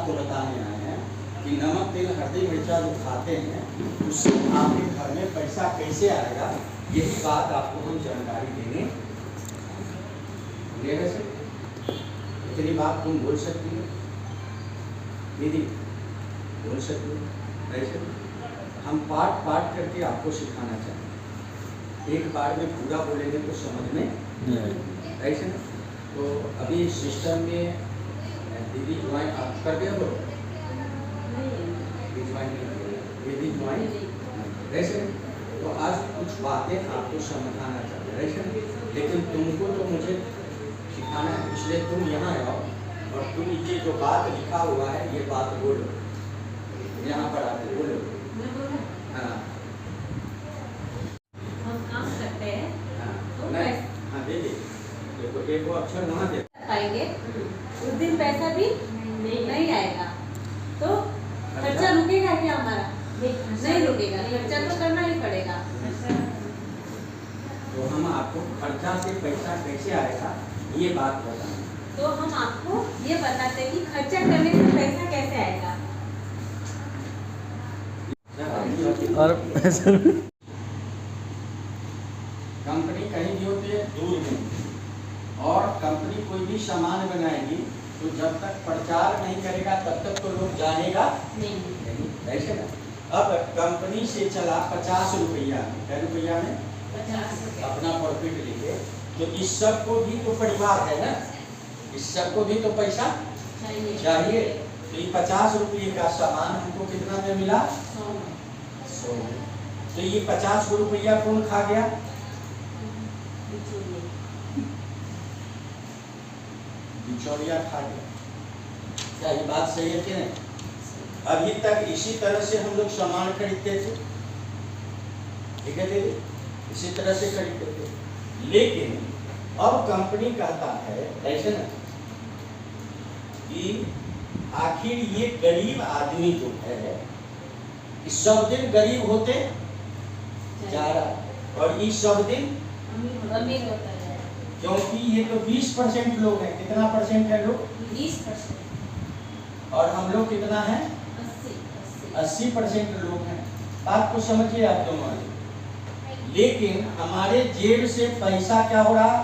आपको बताने आए हैं कि नमक तेल हल्दी मिर्चा जो खाते हैं उससे आपके घर में पैसा कैसे आएगा, यही बात आपको हम जानकारी देंगे। इतनी बात तुम बोल सकती हो दीदी, बोल सकती हो। ऐसे हम पार्ट पार्ट करके आपको सिखाना चाहते हैं, एक बार में पूरा बोलेंगे तो समझ में ऐसे ना। तो अभी सिस्टम में दीदी ज्वाइन आप कर दिया बोलो, दीदी ज्वाइन ऐसे। तो आज कुछ बातें आपको समझाना चाहते हैं ऐसे, लेकिन तुमको तो मुझे सिखाना है, इसलिए तुम यहाँ आओ और तुम ये जो बात लिखा हुआ है ये बात बोलो, यहाँ पर आते बोलो। हाँ हम काम करते हैं हाँ दे दे, देखो एक वो अक्षर वहाँ दे पाएंगे, उस दिन पैसा भी नहीं आएगा, तो खर्चा रुकेगा क्या हमारा? नहीं रुकेगा, खर्चा तो करना ही पड़ेगा। तो हम आपको खर्चा से पैसा कैसे आएगा ये बात बताएं। तो हम आपको ये बताते हैं कि खर्चा करने से पैसा कैसे आएगा। और पैसा कंपनी कहीं भी होती है दूर में, और कंपनी कोई भी सामान बनाएगी तो जब तक प्रचार नहीं करेगा तब तक तो लोग जानेगा नहीं, ऐसे ना। अब कंपनी से चला 50 रुपया, क्या रुपया में 50 अपना प्रॉफिट लेके, तो इस सब को भी तो परिवार है ना, इस सब को भी तो पैसा चाहिए। तो ये 50 रुपये का सामान हमको कितना में मिला? 100। तो ये 50 रुपया कौन खा गया? बिचौलिया खा गया। क्या ये बात सही है कि नहीं? अभी तक इसी तरह से हम लोग सामान खरीदते थे, ठीक है दीदी, इसी तरह से खरीदते थे। लेकिन अब कंपनी कहता है ऐसे ना कि आखिर ये गरीब आदमी जो है इस सब दिन गरीब होते जा रहा है, और इस सब दिन अमीर होता है, क्योंकि ये तो 20% लोग हैं। कितना परसेंट है लोग? 20%। और हम लोग कितना है? 80% लोग हैं। बात को समझिए आप दोनों। लेकिन हमारे जेब से पैसा क्या हो रहा?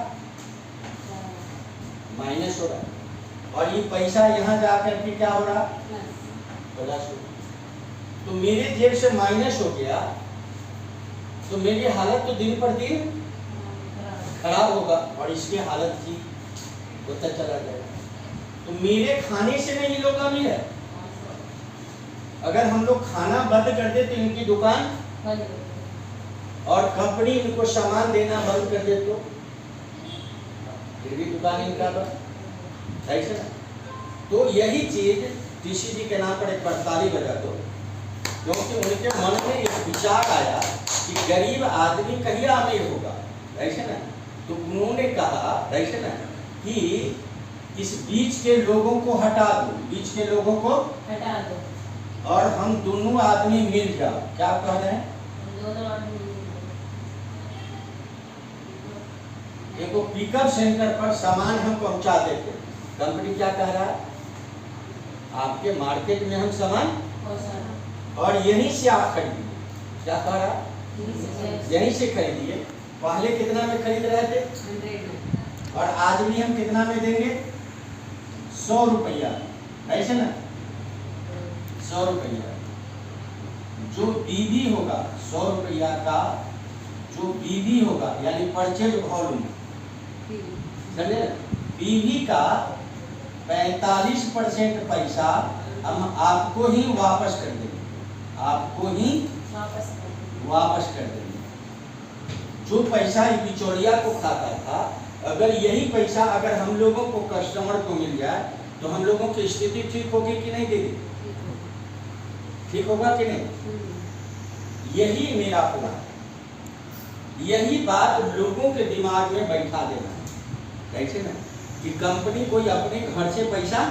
माइनस हो रहा, और ये पैसा यहाँ जाकर के क्या हो रहा? प्लस हो। तो मेरे जेब से माइनस हो गया तो मेरी हालत तो दिन पर दिन खराब होगा, और इसकी हालत ठीक होता चला जाएगा। तो मेरे खाने से नहीं लोग अमीर है। अगर हम लोग खाना बंद कर दे तो इनकी दुकान, और कंपनी इनको सामान देना बंद कर दे तो फिर भी दुकान इनका बंद, ऐसे ना। तो यही चीज टीसी जी के नाम पर एक ताली बजा दो, क्योंकि उनके मन में एक विचार आया कि गरीब आदमी कहीं अमीर होगा, ऐसे ना। तो उन्होंने कहा ऐसे ना कि इस बीच के लोगों को हटा दो, बीच के लोगों को हटा दो, और हम दोनों आदमी मिल जाओ। क्या कह रहे हैं? देखो पिकअप सेंटर पर सामान हम पहुंचा देते। कंपनी क्या कह रहा है? आपके मार्केट में हम सामान और यहीं से आप खरीदिए। क्या कह रहा है? यहीं से खरीदिए। पहले कितना में खरीद रहे थे? 100 और आज भी हम कितना में देंगे? 100 रुपया, ऐसे ना। 100 रुपया जो बीबी होगा, 100 रुपया का जो बीबी होगा, यानी परचेज वॉल्यूम, समझे? बीबी का 45% पैसा हम आपको ही वापस कर देंगे, आपको ही वापस कर देंगे। जो पैसा बिचौलिया को खाता था, अगर यही पैसा अगर हम लोगों को कस्टमर को मिल जाए तो हम लोगों की स्थिति ठीक होगी कि नहीं दीदी? ठीक होगा कि नहीं? यही मेरा प्लान है। यही बात लोगों के दिमाग में बैठा देना है, ऐसे ना कि कंपनी कोई अपने घर से पैसा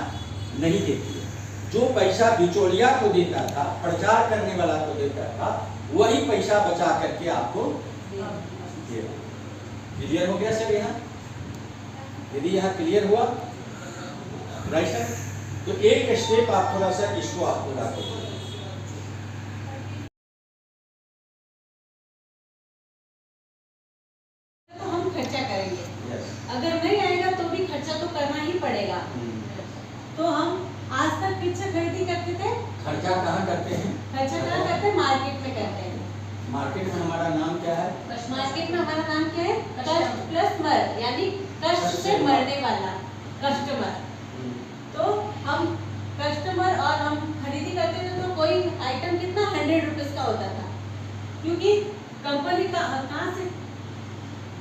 नहीं देती है। जो पैसा बिचौलिया को देता था, प्रचार करने वाला को देता था, वही पैसा बचा करके आपको देगा। क्लियर हो गया सर? यहाँ यदि यहाँ क्लियर हुआ राइट सर? तो एक स्टेप आप थोड़ा सा इसको आप पूरा करो। तो हम खर्चा करेंगे, यस। अगर नहीं आएगा तो भी खर्चा तो करना ही पड़ेगा। तो हम आज तक किससे खरीदी करते थे? खर्चा कहाँ करते हैं? खर्चा कहाँ करते हैं? मार्केट में करते हैं। मार्केट में हमारा नाम क्या है? मार्केट में हमारा नाम क्या है? कष्ट प्लस मर, यानी कष्ट से मरने वाला कस्टमर। तो हम कस्टमर और हम खरीदी करते थे तो कोई आइटम कितना 100 रुपीज का होता था, क्योंकि कंपनी का कहाँ से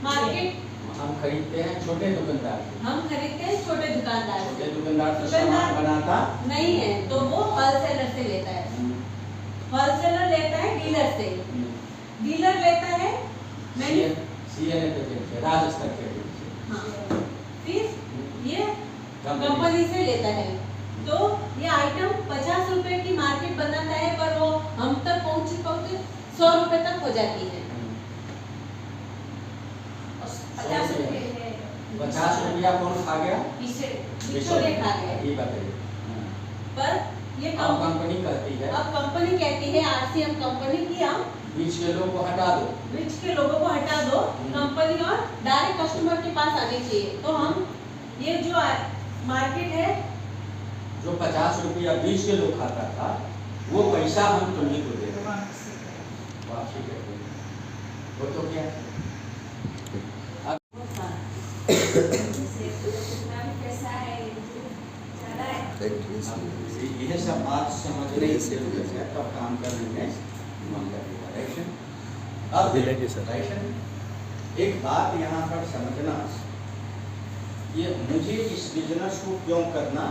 मार्केट हम खरीदते हैं छोटे दुकानदार से। हम खरीदते हैं छोटे दुकानदार से। छोटे दुकानदार तो सामान बनाता नहीं है, तो वो होलसेलर से लेता है। होलसेलर लेता है डीलर से, डीलर लेता है सीएनए पे राजस्थान के से। हाँ, फिर ये कंपनी से लेता है। तो ये आइटम 50 रुपए की मार्केट बनाता है, पर वो हम तक पहुंचे 100 रुपए तक हो जाती है। 50 रुपया कौन खा गया? बिचौलिए खा गए। ये बताइए। पर ये अब कंपनी कहती है, अब कंपनी कहती है आरसीएम कंपनी की हम बीच के लोगों को हटा दो, बीच के लोगों को हटा दो, कंपनी और डायरेक्ट कस्टमर के पास आनी चाहिए। तो हम ये जो मार्केट है, जो 50 रुपया बीच के लोग खाता था, वो पैसा हम तुम्हीं को दे रहे हैं, वापसी कर रहे हैं। वो तो क्या है? यह सब बात समझने की जरूरत है, तब काम करने में मन लगेगा। राइट? अब राइट, एक बात यहाँ पर समझना, ये मुझे इस बिजनेस को क्यों करना